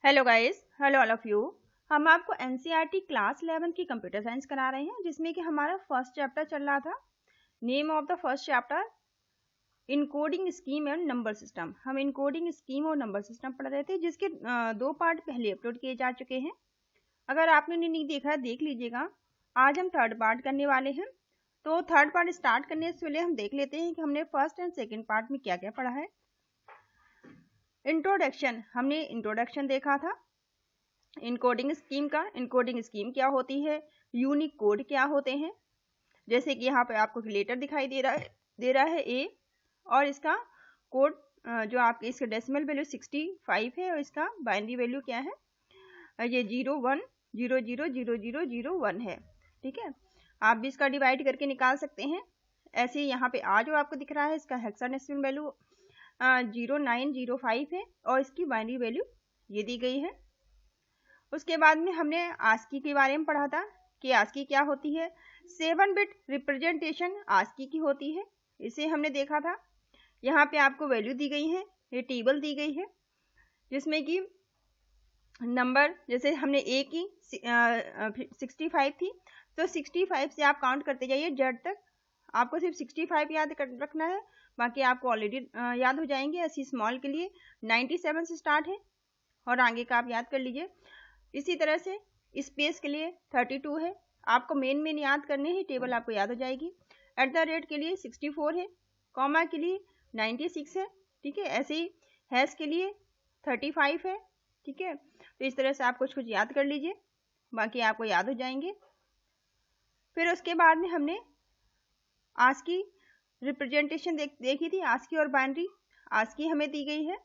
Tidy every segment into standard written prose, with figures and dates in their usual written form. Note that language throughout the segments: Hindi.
Hello guys, hello all of you. हम आपको एनसीईआरटी क्लास 11 की कंप्यूटर साइंस करा रहे हैं, जिसमें कि हमारा फर्स्ट चैप्टर चल रहा था। Name of the first chapter encoding scheme and number system. हम इनकोडिंग स्कीम और नंबर सिस्टम पढ़ रहे थे, जिसके दो पार्ट पहले अपलोड किए जा चुके हैं। अगर आपने नहीं देखा है देख लीजिएगा। आज हम थर्ड पार्ट करने वाले हैं। तो थर्ड पार्ट स्टार्ट करने से पहले हम देख लेते हैं कि हमने फर्स्ट एंड सेकेंड पार्ट में क्या क्या पढ़ा है। इंट्रोडक्शन, हमने इंट्रोडक्शन देखा था इनकोडिंग स्कीम का। इनकोडिंग स्कीम क्या होती है, यूनिक कोड क्या होते हैं। जैसे कि यहाँ पे आपको लेटर दिखाई दे रहा है ए, और इसका कोड जो आपके इसका डेसिमल वैल्यू 65 है और इसका बाइनरी वैल्यू क्या है, ये 01000001 है। ठीक है, आप भी इसका डिवाइड करके निकाल सकते हैं। ऐसे ही यहाँ पे आ जो आपको दिख रहा है, इसका हेक्साडेसिमल वैल्यू 0905 है और इसकी बाइनरी वैल्यू ये दी गई है। उसके बाद में हमने आस्की के बारे में पढ़ा था कि आस्की क्या होती है। 7 बिट रिप्रेजेंटेशन आस्की की होती है, इसे हमने देखा था। यहाँ पे आपको वैल्यू दी गई है, ये टेबल दी गई है, जिसमें कि नंबर, जैसे हमने ए की 65 थी, तो 65 से आप काउंट करते जाइए जेड तक। आपको सिर्फ 65 याद रखना है, बाकी आपको ऑलरेडी याद हो जाएंगे। ऐसी स्मॉल के लिए 97 से स्टार्ट है और आगे का आप याद कर लीजिए। इसी तरह से स्पेस के लिए 32 है, आपको मेन याद करने हैं, टेबल आपको याद हो जाएगी। एट द रेट के लिए 64 है, कॉमा के लिए 96 है। ठीक है, ऐसे ही हैश के लिए 35 है। ठीक है, तो इस तरह से आप कुछ याद कर लीजिए, बाकी आपको याद हो जाएंगे। फिर उसके बाद में हमने आस्की रिप्रेजेंटेशन देखी थी, आस्की और बाइनरी। आस्की हमें दी गई है,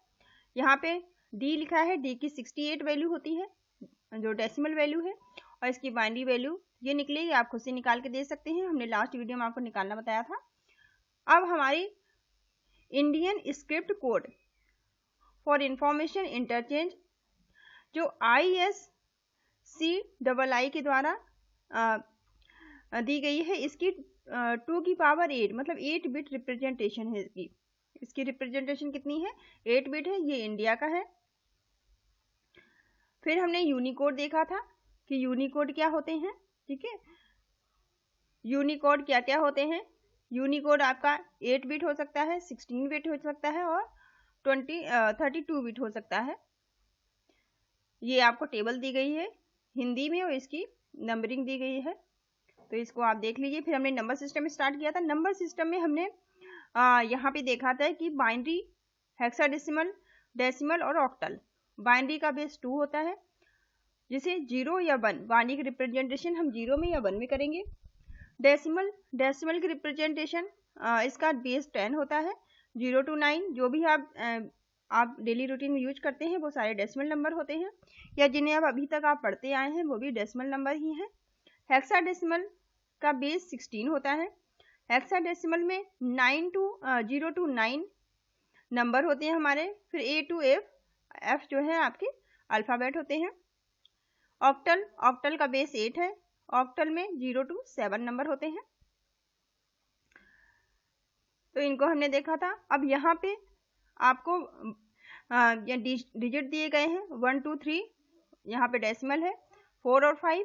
यहाँ पे डी लिखा है, डी की 68 वैल्यू होती है जो डेसिमल वैल्यू है, और इसकी बाइनरी वैल्यू ये निकलेगी, आप खुद से निकाल के दे सकते हैं। हमने लास्ट वीडियो में आपको निकालना बताया था। अब हमारी Indian script code for information interchange जो ISCII के द्वारा दी गई है, इसकी 2 की पावर 8 मतलब 8 बिट रिप्रेजेंटेशन है। इसकी रिप्रेजेंटेशन कितनी है, 8 बिट है, ये इंडिया का है। फिर हमने यूनिकोड देखा था कि यूनिकोड क्या होते हैं। ठीक है, यूनिकोड क्या क्या होते हैं। यूनिकोड आपका 8 बिट हो सकता है, 16 बिट हो सकता है और 32 बिट हो सकता है। ये आपको टेबल दी गई है हिंदी में और इसकी नंबरिंग दी गई है, तो इसको आप देख लीजिए। फिर हमने नंबर सिस्टम स्टार्ट किया था। नंबर सिस्टम में हमने यहाँ पे देखा था कि बाइनरी, हेक्साडेसिमल, डेसिमल और ऑक्टल। बाइनरी का बेस 2 होता है, जिसे 0 या 1, बाइनरी की रिप्रेजेंटेशन हम 0 में या 1 में करेंगे। डेसिमल की रिप्रेजेंटेशन इसका बेस 10 होता है। 0 to 9 जो भी आप डेली रूटीन में यूज करते हैं वो सारे डेसिमल नंबर होते हैं, या जिन्हें आप अभी तक आप पढ़ते आए हैं वो भी डेसिमल नंबर ही हैं। हेक्साडेसिमल का बेस 16 होता है। हेक्साडेसिमल में 0 to 9 नंबर होते हैं हमारे। फिर A to F जो है आपके अल्फ़ाबेट होते हैं। ऑक्टल का बेस 8 है। ऑक्टल में 0 to 7 नंबर होते हैं। तो इनको हमने देखा था। अब यहाँ पे आपको डिजिट दिए गए हैं 1 2 3, यहाँ पे डेसिमल है 4 और 5।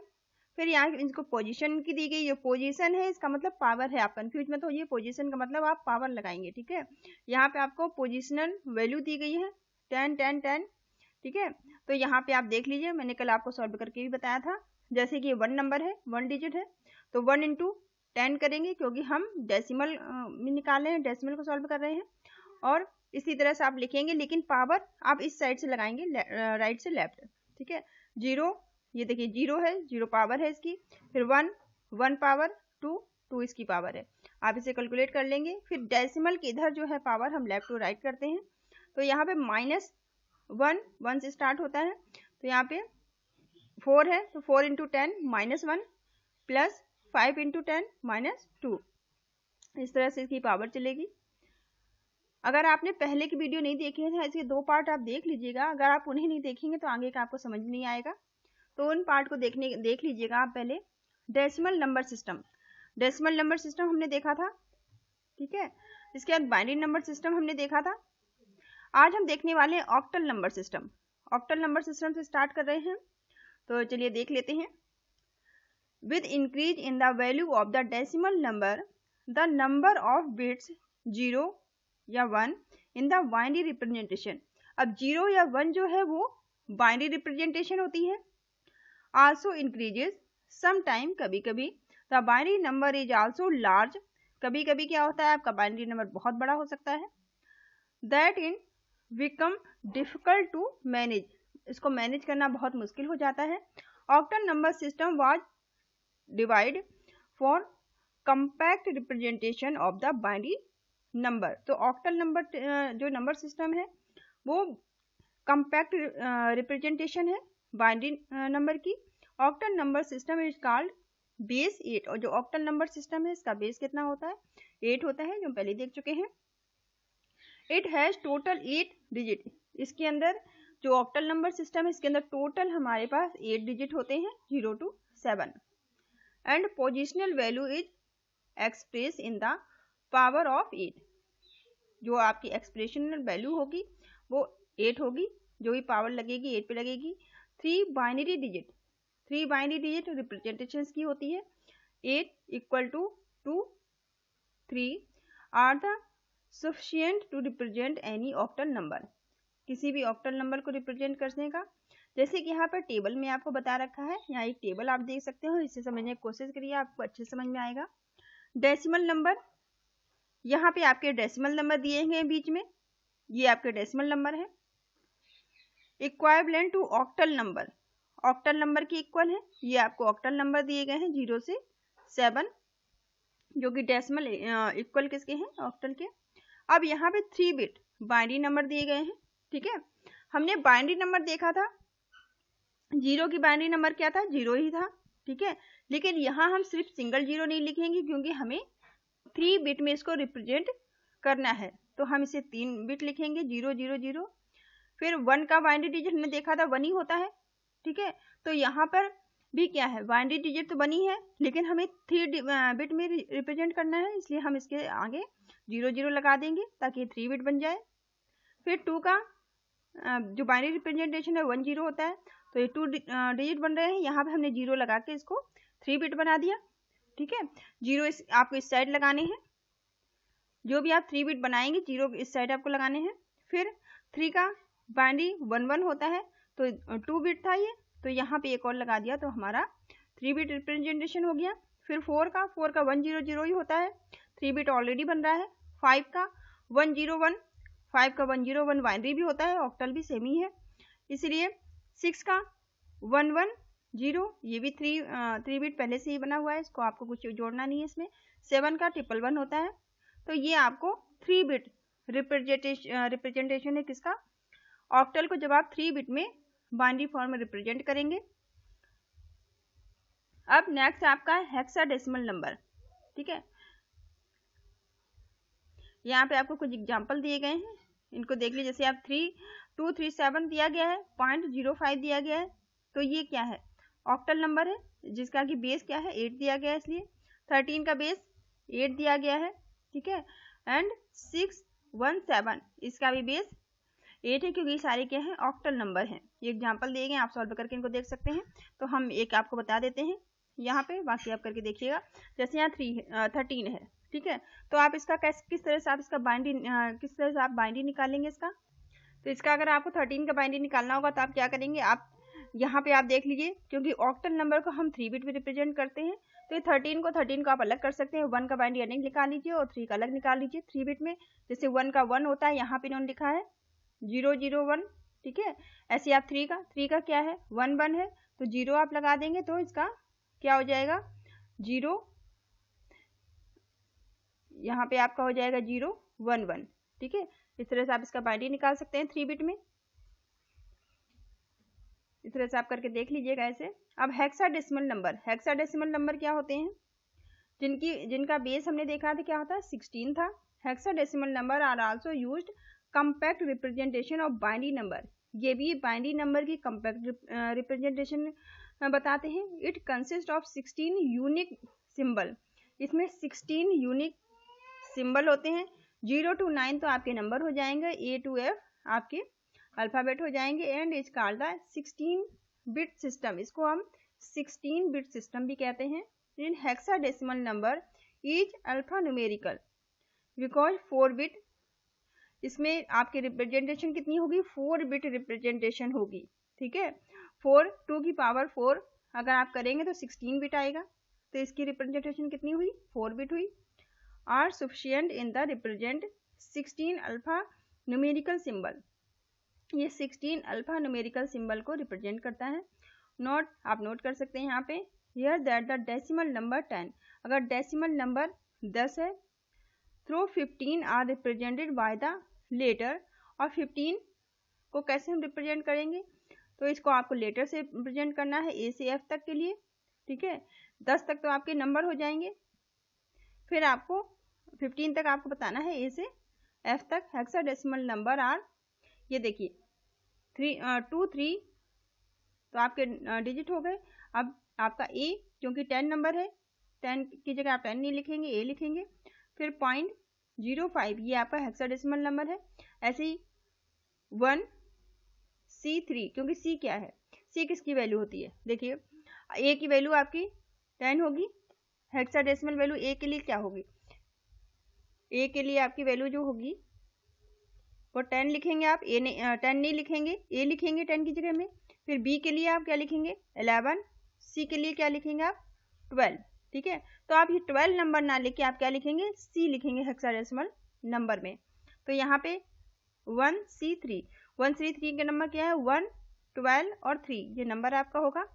फिर यहाँ इनको पोजीशन की दी गई, ये पोजीशन है, इसका मतलब पावर है। आप कंफ्यूज मत होइए, पोजीशन का मतलब आप पावर लगाएंगे। ठीक है, यहाँ पे आपको पोजीशनल वैल्यू दी गई है 10 10 10। ठीक है, तो यहाँ पे आप देख लीजिए, मैंने कल आपको सॉल्व करके भी बताया था। जैसे कि 1 नंबर है, 1 डिजिट है, तो 1 into 10 करेंगे, क्योंकि हम डेसिमल में निकाल रहे हैं, डेसिमल को सॉल्व कर रहे हैं। और इसी तरह से आप लिखेंगे, लेकिन पावर आप इस साइड से लगाएंगे, राइट से लेफ्ट। ठीक है, 0, ये देखिए 0 है, 0 पावर है इसकी। फिर 1 पावर, 2 इसकी पावर है। आप इसे कैलकुलेट कर लेंगे। फिर डेसिमल के इधर जो है पावर हम लेफ्ट टू राइट करते हैं, तो यहाँ पे -1 से स्टार्ट होता है, तो यहाँ पे 4 है, तो 4 into 10 -1 प्लस 5 into 10 -2, इस तरह से इसकी पावर चलेगी। अगर आपने पहले की वीडियो नहीं देखी है तो इसके 2 पार्ट आप देख लीजिएगा। अगर आप उन्हें नहीं देखेंगे तो आगे का आपको समझ नहीं आएगा, तो उन पार्ट को देख लीजिएगा आप पहले। Decimal number system, decimal number system हमने देखा था। ठीक है, इसके बाद बाइनरी नंबर सिस्टम हमने देखा था। आज हम देखने वाले हैं octal number system. Octal number system से स्टार्ट कर रहे हैं, तो चलिए देख लेते हैं। With increase in the value of the decimal number the number of bits 0 या 1 इन द बाइनरी रिप्रेजेंटेशन। अब 0 या 1 जो है वो बाइनरी रिप्रेजेंटेशन होती है। आल्सो इंक्रीजेस समटाइम, कभी कभी the binary number is also large, कभी कभी क्या होता है आपका बाइनरी नंबर बहुत बड़ा हो सकता है। That in become difficult to manage, इसको मैनेज करना बहुत मुश्किल हो जाता है। Octal number system was divide for compact representation of the binary number. तो ऑक्टल नंबर जो नंबर सिस्टम है वो कंपैक्ट रिप्रेजेंटेशन है बाइनरी नंबर की। Octal number system is called base 8, और जो ऑक्टल नंबर सिस्टम है इसका बेस कितना होता है, 8 होता है, जो पहले देख चुके हैं। इट हैज टोटल 8 डिजिट, इसके अंदर जो ऑक्टल नंबर सिस्टम है इसके अंदर टोटल हमारे पास 8 डिजिट होते हैं 0 to 7, and positional value is express in the power of 8। जो आपकी एक्सप्रेशनल वैल्यू होगी वो 8 होगी, जो भी पावर लगेगी 8 पे लगेगी। 3 बाइनरी डिजिट रिप्रेजेंटेशंस की होती है। 8 equal to 2, 3 are the sufficient to represent any octal number, किसी भी ऑक्टल नंबर को रिप्रेजेंट करने का। जैसे कि यहाँ पर टेबल में आपको बता रखा है, यहाँ एक टेबल आप देख सकते हो, इसे समझने की कोशिश करिए, आपको अच्छे समझ में आएगा। डेसिमल नंबर, यहाँ पे आपके डेसिमल नंबर दिए गए हैं बीच में, ये आपके डेसिमल नंबर है। Equivalent to octal number, octal number की इक्वल है, ये आपको ऑक्टल नंबर दिए गए हैं 0 से 7, जो कि डेसिमल इक्वल किसके हैं, ऑक्टल के। अब यहाँ पे 3 बिट बाइनरी नंबर दिए गए हैं, ठीक है। हमने बाइनरी नंबर देखा था, 0 की बाइनरी नंबर क्या था, 0 ही था, ठीक है। लेकिन यहाँ हम सिर्फ सिंगल 0 नहीं लिखेंगे, क्योंकि हमें 3 बिट में इसको रिप्रेजेंट करना है, तो हम इसे 3 बिट लिखेंगे, 0 0 0। फिर 1 का बाइनरी डिजिट हमने देखा था 1 ही होता है, ठीक है। तो यहाँ पर भी क्या है, बाइनरी डिजिट तो 1 ही है, लेकिन हमें 3 बिट में रिप्रेजेंट करना है, इसलिए हम इसके आगे 0 0 लगा देंगे ताकि 3 बिट बन जाए। फिर 2 का जो बाइनरी रिप्रेजेंटेशन है 1 0 होता है, तो ये 2 डिजिट बन रहे हैं, यहाँ पे हमने 0 लगा के इसको 3 बिट बना दिया, ठीक है। 0 आपको इस साइड लगाने हैं, जो भी आप 3 बिट बनाएंगे 0 इस साइड आपको लगाने हैं। फिर 3 का बाइनरी 1 1 होता है, तो 2 बिट था ये, तो यहाँ पे एक और लगा दिया, तो हमारा 3 बिट रिप्रेजेंटेशन हो गया। फिर 4 का 1 0 0 ही होता है, 3 बिट ऑलरेडी बन रहा है। 5 का 1 0 1, 5 का 1 0 1 बाइनरी भी होता है, ऑक्टल भी सेम ही है, इसलिए 6 का 1 1 0, ये भी 3 बिट पहले से ही बना हुआ है, इसको आपको कुछ जोड़ना नहीं है इसमें। 7 का 1 1 1 होता है, तो ये आपको 3 बिट रिप्रेजेंटेशन है किसका, ऑक्टल को, जब आप 3 बिट में बाइनरी फॉर्म में रिप्रेजेंट करेंगे। अब नेक्स्ट आपका हेक्साडेसिमल नंबर, ठीक है। यहाँ पे आपको कुछ एग्जांपल दिए गए हैं, इनको देख लीजिए। जैसे आप 3237 दिया गया है, 0.05 दिया गया है, तो ये क्या है, ऑक्टल नंबर है, जिसका कि बेस क्या है 8 दिया गया है, इसलिए 13 का बेस 8 दिया गया है, ठीक है। एंड 617 इसका भी बेस 8 है, क्योंकि सारे क्या है, ऑक्टल नंबर हैं। ये एग्जांपल दिए गए, आप सॉल्व करके इनको देख सकते हैं। तो हम एक आपको बता देते हैं यहाँ पे, बाकी आप करके देखिएगा। जैसे यहाँ 13 है, ठीक है, तो आप इसका किस तरह से आप इसका किस तरह से आप बाइनरी निकालेंगे इसका। तो इसका अगर आपको 13 का बाइनरी निकालना होगा तो आप क्या करेंगे, आप यहाँ पे आप देख लीजिए, क्योंकि ऑक्टल नंबर को हम 3 बिट में रिप्रेजेंट करते हैं, तो ये 13 को आप अलग कर सकते हैं। 1 का बाइनरी अलग निकाल लीजिए और 3 का अलग निकाल लीजिए 3 बिट में। जैसे 1 का 1 होता है, यहाँ पे इन्होंने लिखा है 0 0 1, ठीक है। ऐसे आप 3 का क्या है 1 1 है, तो 0 आप लगा देंगे, तो इसका क्या हो जाएगा 0, यहाँ पे आपका हो जाएगा 0 1 1, ठीक है। इस तरह से आप इसका बाइनरी निकाल सकते हैं 3 बिट में, इस तरह से आप करके देख लीजिएगा ऐसे। अब हेक्साडेसिमल नंबर क्या होते हैं, जिनका बेस हमने देखा था क्या होता है 16 था। Hexadecimal number are also used compact representation of binary number, ये भी बाइनरी नंबर की कंपैक्ट रिप्रेजेंटेशन बताते हैं। It consist of 16 unique symbol, इसमें 16 यूनिक सिंबल होते हैं। 0 to 9 तो आपके नंबर हो जाएंगे, A to F आपके अल्फ़ाबेट हो जाएंगे and is called the 16 bit system. इसको हम 16 बिट सिस्टम भी कहते हैं। In hexadecimal number is alpha numerical because 4 bit, इसमें आपकी रिप्रेजेंटेशन कितनी होगी, 4 बिट रिप्रेजेंटेशन होगी। ठीक है, 4 2 की पावर 4 अगर आप करेंगे तो 16 बिट आएगा, तो इसकी रिप्रेजेंटेशन कितनी हुई, 4 बिट हुई। Are sufficient in the represent 16 alpha numerical symbol, ये 16 अल्फा न्यूमेरिकल सिंबल को रिप्रेजेंट करता है। नोट, आप नोट कर सकते हैं यहाँ पे, here that the decimal number 10, अगर डेसिमल नंबर 10 है, through 15 are represented by the letter, और 15 को कैसे हम रिप्रेजेंट करेंगे, तो इसको आपको लेटर से रिप्रेजेंट करना है ए से एफ तक के लिए। ठीक है, 10 तक तो आपके नंबर हो जाएंगे, फिर आपको 15 तक आपको बताना है ए से एफ तक। हेक्साडेसिमल नंबर आर, ये देखिए 2 3 तो आपके डिजिट हो गए। अब आपका ए क्योंकि 10 नंबर है, 10 की जगह आप 10 नहीं लिखेंगे, ए लिखेंगे। फिर 0.05 ये आपका हेक्साडेसिमल नंबर है। ऐसे ही 1 C3, क्योंकि C क्या है, C किसकी वैल्यू होती है, देखिए ए की वैल्यू आपकी 10 होगी, हेक्साडेसिमल वैल्यू ए के लिए क्या होगी, ए के लिए आपकी वैल्यू जो होगी वो 10 लिखेंगे आप, ए 10 नहीं लिखेंगे, ए लिखेंगे 10 की जगह में। फिर बी के लिए आप क्या लिखेंगे 11, सी के लिए क्या लिखेंगे आप 12। ठीक है, तो आप ये 12 नंबर ना लेके आप क्या लिखेंगे, सी लिखेंगे हेक्साडेसिमल नंबर में। तो यहाँ पे 1C3 का नंबर क्या है, 1 12 और 3, ये नंबर आपका होगा,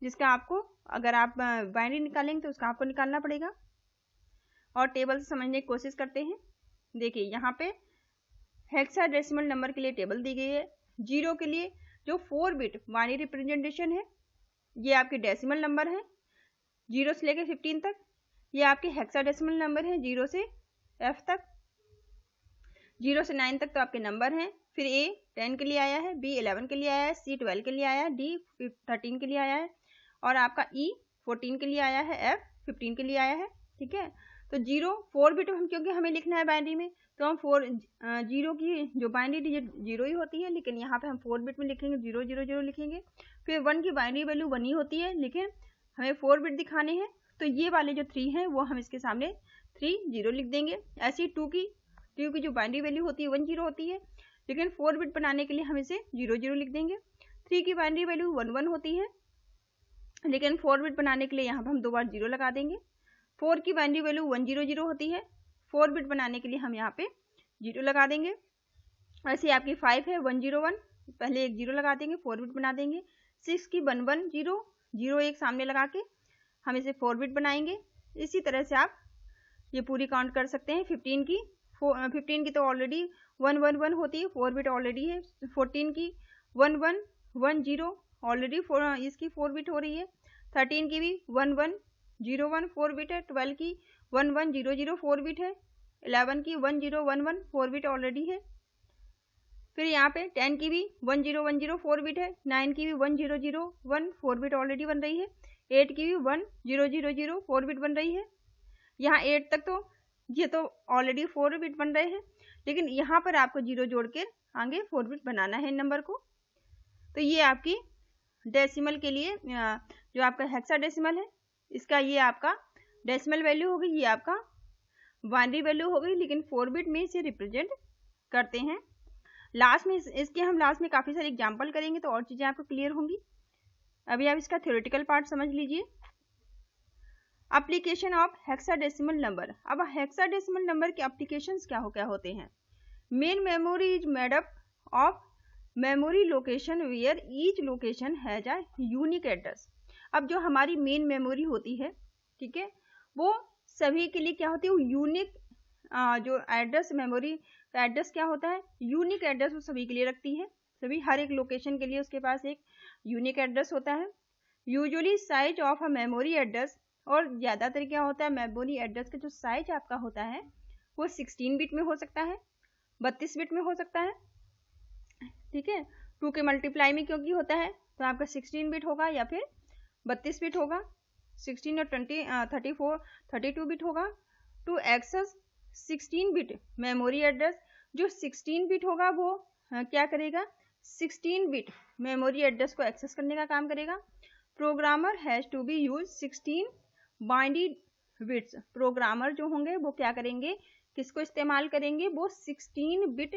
जिसका आपको अगर आप बाइनरी निकालेंगे तो उसका आपको निकालना पड़ेगा। और टेबल से समझने की कोशिश करते हैं। देखिए यहाँ पे हेक्साडेसिमल नंबर के लिए टेबल दी गई है। 0 के लिए जो 4 बिट बाइनरी रिप्रेजेंटेशन है, ये आपके डेसिमल नंबर है 0 से लेकर 15 तक। ये आपके हेक्साडेसिमल नंबर है 0 से F तक, 0 से 9 तक तो आपके नंबर हैं। फिर A 10 के लिए आया है, B 11 के लिए आया है, C 12 के लिए आया है, D 13 के लिए आया है, और आपका E 14 के लिए आया है, F 15 के लिए आया है। ठीक है, तो 0 4 बिट हम क्योंकि हमें लिखना है बाइनरी में, तो हम 0 की जो बाइनरी डिजिट 0 ही होती है, लेकिन यहाँ पे हम 4 बिट में लिखेंगे 0 0 0 लिखेंगे। फिर 1 की बाइनरी वैल्यू 1 ही होती है, लेकिन हमें 4 बिट दिखाने हैं, तो ये वाले जो 3 हैं वो हम इसके सामने 3 0 लिख देंगे। ऐसी 2 की जो बाइनरी वैल्यू होती है 1 0 होती है, लेकिन 4 बिट बनाने के लिए हम इसे 0 0 लिख देंगे। 3 की बाइनरी वैल्यू 1 1 होती है, लेकिन 4 बिट बनाने के लिए यहाँ पर हम 2 बार 0 लगा देंगे। 4 की बाइनरी वैल्यू 1 0 0 होती है, 4 बिट बनाने के लिए हम यहाँ पे 0 लगा देंगे। ऐसे आपकी 5 है 1 0 1, पहले एक 0 लगा देंगे, 4 बिट बना देंगे। 6 की 1 1 0 0 एक सामने लगा के हम इसे 4 बिट बनाएंगे। इसी तरह से आप ये पूरी काउंट कर सकते हैं। 15 की तो ऑलरेडी 1 1 1 होती है, 4 बिट ऑलरेडी है। 14 की 1 1 1 0 ऑलरेडी इसकी 4 बिट हो रही है। 13 की भी 1 1 0 1 4 बिट है। 12 की 1 1 0 0 4 बिट है। 11 की 1 0 1 1 4 बिट ऑलरेडी है। फिर यहाँ पे 10 की भी 1 0 1 0 4 बिट है। 9 की भी 1 0 0 1 4 बिट ऑलरेडी बन रही है। 8 की भी 1 0 0 0 4 बिट बन रही है। यहाँ 8 तक तो ये तो ऑलरेडी 4 बिट बन रहे हैं, लेकिन यहाँ पर आपको 0 जोड़ के आगे 4 बिट बनाना है नंबर को। तो ये आपकी डेसिमल के लिए जो आपका हेक्साडेसिमल है, इसका ये आपका डेसिमल वैल्यू हो गई, ये आपका बाइनरी वैल्यू हो गई, लेकिन 4 बिट में इसे रिप्रेजेंट करते हैं। लास्ट में इसके हम लास्ट में काफ़ी सारे एग्जाम्पल करेंगे, तो और चीज़ें आपको क्लियर होंगी। अभी आप इसका थ्योरेटिकल पार्ट समझ लीजिए। Application of hexadecimal number. अब हेक्साडेसिमल नंबर के एप्लीकेशंस क्या होते हैं। Main memory is made up of memory location where each location has a unique address. अब जो हमारी मेन मेमोरी होती है, ठीक है, वो सभी के लिए क्या होती है, वो यूनिक जो एड्रेस, मेमोरी का एड्रेस क्या होता है, यूनिक एड्रेस वो सभी के लिए रखती है। सभी हर एक लोकेशन के लिए उसके पास एक यूनिक एड्रेस होता है। Usually size of a memory address, और ज़्यादातर क्या होता है, मेमोरी एड्रेस का जो साइज आपका होता है वो 16 बिट में हो सकता है, 32 बिट में हो सकता है। ठीक है, 2 के मल्टीप्लाई में क्योंकि होता है, तो आपका 16 बिट होगा या फिर 32 बिट होगा। 16 और 34 32 बिट होगा। To access 16 bit memory address, जो 16 बिट होगा वो क्या करेगा, 16 बिट मेमोरी एड्रेस को एक्सेस करने का काम करेगा। Programmer has to be use 16 binary bits. Programmer जो होंगे वो क्या करेंगे, किसको इस्तेमाल करेंगे, वो 16 बिट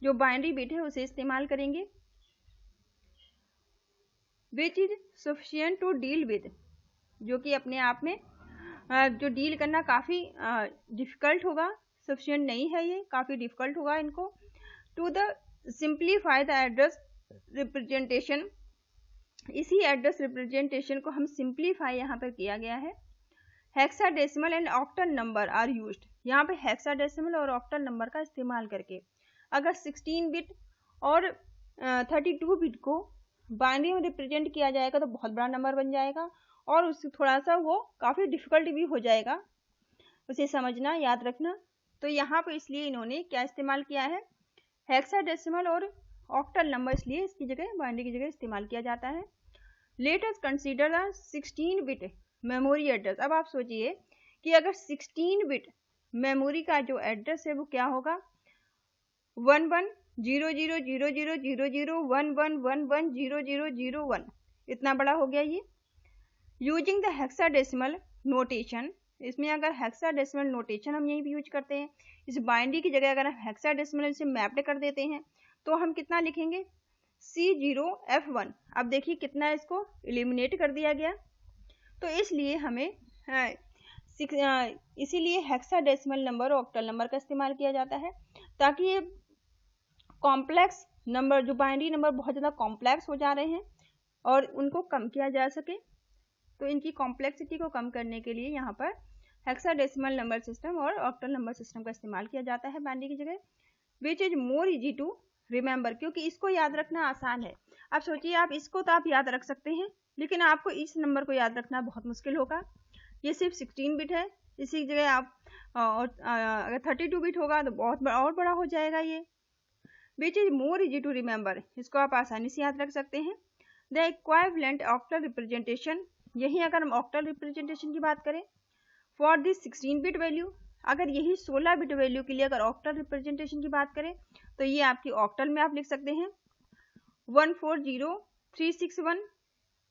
जो बाइनरी बिट है उसे इस्तेमाल करेंगे। Which is sufficient to deal with, जो कि अपने आप में जो डील करना काफ़ी डिफ़िकल्ट होगा। सफिशिएंट नहीं है, ये काफ़ी डिफ़िकल्ट होगा इनको। To the simplify the address representation, इसी एड्रेस रिप्रेजेंटेशन को हम सिंप्लीफाई यहाँ पर किया गया है। Hexadecimal and octal number are used, यहाँ पे हेक्साडेसिमल और ऑक्टल नंबर का इस्तेमाल करके अगर 16 बिट और 32 बिट को बाइनरी में रिप्रेजेंट किया जाएगा तो बहुत बड़ा नंबर बन जाएगा और उससे थोड़ा सा वो काफ़ी डिफ़िकल्ट भी हो जाएगा उसे समझना, याद रखना। तो यहाँ पर इसलिए इन्होंने क्या इस्तेमाल किया है, हेक्साडेसिमल और ऑक्टल नंबर, इसलिए इसकी जगह बाइनरी की जगह इस्तेमाल किया जाता है। Let us consider the 16 bit memory address. अब आप सोचिए कि अगर 16 बिट मेमोरी का जो एड्रेस है वो क्या होगा, 1100000011110001, इतना बड़ा हो गया ये। यूजिंग द हेक्साडेसिमल नोटेशन, इसमें अगर हेक्साडेसिमल नोटेशन हम यही भी यूज करते हैं, इस बाइनरी की जगह अगर हम हेक्साडेसिमल से मैप्ड कर देते हैं तो हम कितना लिखेंगे, C0F1। अब देखिए कितना इसको एलिमिनेट कर दिया गया। तो इसलिए हमें इसीलिए हेक्साडेसिमल नंबर और ऑक्टल नंबर का इस्तेमाल किया जाता है ताकि ये कॉम्प्लेक्स नंबर, जो बाइनरी नंबर बहुत ज़्यादा कॉम्प्लेक्स हो जा रहे हैं और उनको कम किया जा सके। तो इनकी कॉम्प्लेक्सिटी को कम करने के लिए यहाँ पर हेक्साडेसिमल नंबर सिस्टम और ऑक्टल नंबर सिस्टम का इस्तेमाल किया जाता है बाइनरी की जगह। Which is more easy to remember, क्योंकि इसको याद रखना आसान है। आप सोचिए, आप इसको तो आप याद रख सकते हैं, लेकिन आपको इस नंबर को याद रखना बहुत मुश्किल होगा। ये सिर्फ 16 बिट है, इसी जगह आप अगर 32 बिट होगा तो बहुत और बड़ा हो जाएगा ये। Which is more easy to remember, इसको आप आसानी से याद रख सकते हैं। द इक्विवेलेंट ऑक्टल रिप्रेजेंटेशन, यही अगर हम ऑक्टल रिप्रेजेंटेशन की बात करें फॉर दिस 16 बिट वैल्यू, अगर यही 16 बिट वैल्यू के लिए अगर ऑक्टल रिप्रेजेंटेशन की बात करें तो ये आपकी ऑक्टल में आप लिख सकते हैं 140361।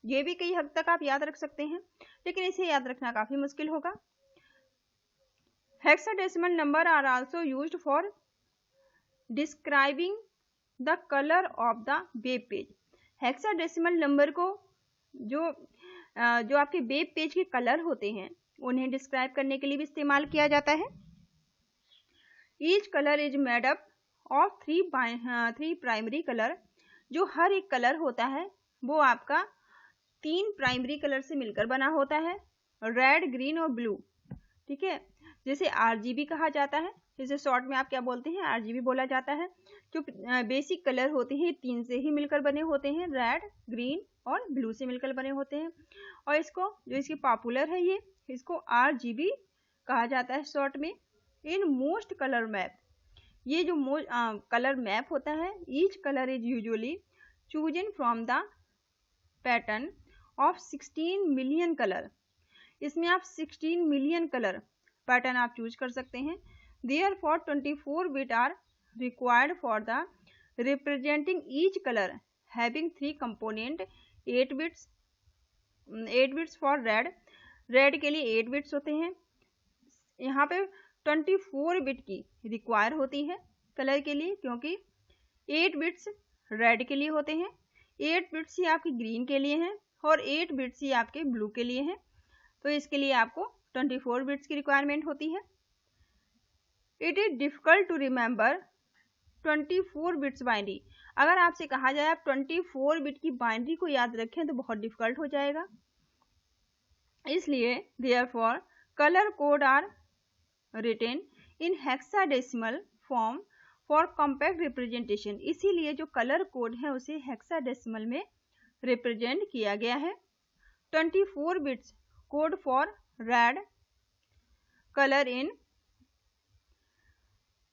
ये भी कई हद तक आप याद रख सकते हैं, लेकिन इसे याद रखना काफ़ी मुश्किल होगा। Hexadecimal number are also used for describing the colour of the web page. Hexadecimal number को जो आपके वेब पेज के कलर होते हैं उन्हें डिस्क्राइब करने के लिए भी इस्तेमाल किया जाता है। Each colour is made up of 3 primary colour, जो हर एक कलर होता है वो आपका 3 प्राइमरी कलर से मिलकर बना होता है, रेड, ग्रीन और ब्लू। ठीक है, जिसे RGB कहा जाता है, जिसे शॉर्ट में आप क्या बोलते हैं, RGB बोला जाता है। जो बेसिक कलर होते हैं 3 से ही मिलकर बने होते हैं, रेड, ग्रीन और ब्लू से मिलकर बने होते हैं। और इसको जो इसकी पॉपुलर है ये, इसको RGB कहा जाता है शॉर्ट में। इन मोस्ट कलर मैप, ये जो कलर मैप होता है, each colour is usually chosen from the pattern of 16 million colour. इसमें आप 16 मिलियन कलर पैटर्न आप चूज कर सकते हैं। Therefore 24 bit are required for the representing each color having 3 component, 8 bits for red के लिए 8 बिट्स होते हैं। यहाँ पे 24 बिट की रिक्वायर होती है कलर के लिए, क्योंकि 8 बिट्स रेड के लिए होते हैं, 8 बिट्स ही आपके ग्रीन के लिए हैं और 8 बिट्स ही आपके ब्लू के लिए हैं। तो इसके लिए आपको 24 बिट्स की रिक्वायरमेंट होती है। It is difficult to remember 24 bits binary. अगर आपसे कहा जाए आप 24 बिट की बाइनरी को याद रखें तो बहुत डिफिकल्ट हो जाएगा। इसलिए therefore colour code are written in hexadecimal form for compact representation. इसीलिए जो कलर कोड है उसे हेक्साडेसिमल में रिप्रेजेंट किया गया है। 24 bits code for red colour इन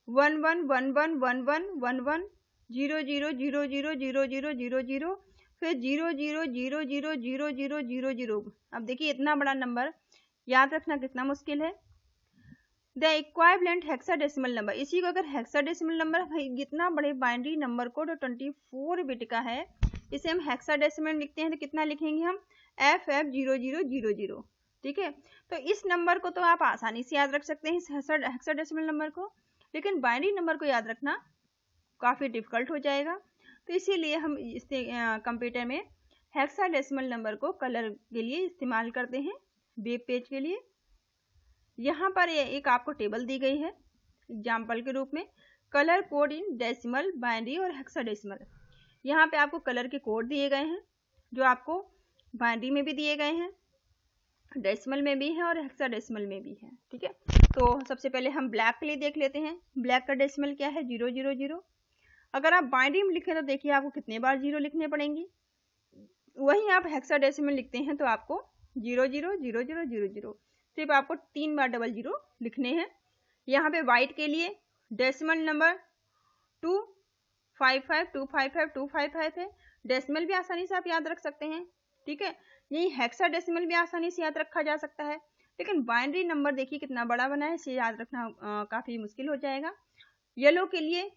1111111100000000, फिर 00000000। अब देखिए इतना बड़ा नंबर याद रखना कितना मुश्किल है। द इक्विवेलेंट हेक्साडेसिमल नंबर, इसी को अगर हेक्साडेसिमल नंबर, जितना बड़े बाइनरी नंबर को जो 24 बिट का है, इसे हम हेक्साडेसिमल लिखते हैं तो कितना लिखेंगे हम, FF0000, ठीक है। तो इस नंबर को तो आप आसानी से याद रख सकते हैं, इस हेक्साडेसिमल नंबर को, लेकिन बाइनरी नंबर को याद रखना काफ़ी डिफिकल्ट हो जाएगा। तो इसीलिए हम इससे कंप्यूटर में हेक्साडेसिमल नंबर को कलर के लिए इस्तेमाल करते हैं, वेब पेज के लिए। यहाँ पर एक आपको टेबल दी गई है एग्जाम्पल के रूप में, colour code in decimal, binary और हेक्साडेसिमल। यहाँ पे आपको कलर के कोड दिए गए हैं, जो आपको बाइनरी में भी दिए गए हैं, डेसिमल में भी है और हेक्साडेसिमल में भी है, ठीक है। तो सबसे पहले हम ब्लैक के लिए देख लेते हैं, ब्लैक का डेसिमल क्या है, 000। अगर आप बाइनरी में लिखें तो देखिए आपको कितने बार 0 लिखने पड़ेंगे, वहीं आप हेक्साडेसिमल लिखते हैं तो आपको 000000, सिर्फ आपको 3 बार 00 लिखने हैं। यहाँ पे वाइट के लिए डेसिमल नंबर 255 है, डेसिमल भी आसानी से आप याद रख सकते हैं, ठीक है। यही हेक्साडेसिमल भी आसानी से याद रखा जा सकता है, लेकिन बाइनरी नंबर देखिए कितना बड़ा बना है, इसे याद रखना काफ़ी मुश्किल हो जाएगा। येलो के लिए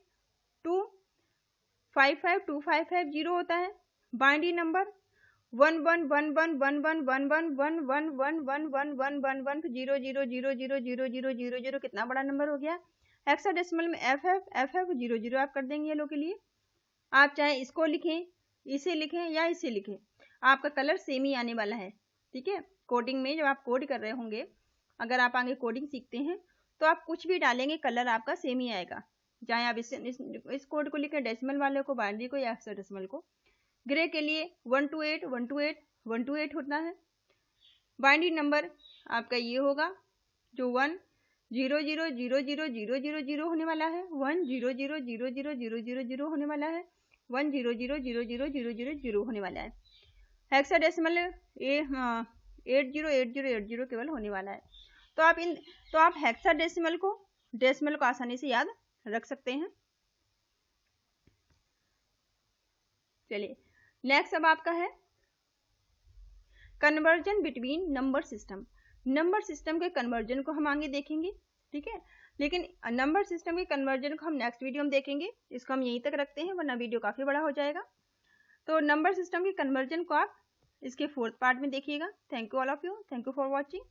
255255 होता है, बाइनरी नंबर 11111111111111 कितना बड़ा नंबर हो गया। हेक्साडेसिमल में FF00 आप कर देंगे येलो के लिए। आप चाहे इसको लिखें, इसे लिखें या इसे लिखें, आपका कलर सेम ही आने वाला है, ठीक है। कोडिंग में जब आप कोड कर रहे होंगे, अगर आप आगे कोडिंग सीखते हैं तो आप कुछ भी डालेंगे कलर आपका सेम ही आएगा, चाहे आप इस कोड को लिखें, डेसिमल वाले को, बाइनरी को या हेक्साडेसिमल को। ग्रे के लिए 128 होता है, बाइनरी नंबर आपका ये होगा जो 100000000 होने वाला है, 100000000 होने वाला है, 100000000 होने वाला है। हेक्साडेसिमल 808080 केवल होने वाला है। तो आप हेक्साडेसिमल को, डेसिमल को आसानी से याद रख सकते हैं। चलिए नेक्स्ट अब आपका है conversion between number system. Number system के कन्वर्जन को हम आगे देखेंगे, ठीक है, लेकिन नंबर सिस्टम के कन्वर्जन को हम नेक्स्ट वीडियो में देखेंगे। इसको हम यहीं तक रखते हैं, वरना वीडियो काफ़ी बड़ा हो जाएगा। तो नंबर सिस्टम के कन्वर्जन को आप इसके 4th पार्ट में देखिएगा। Thank you all of you, thank you for watching.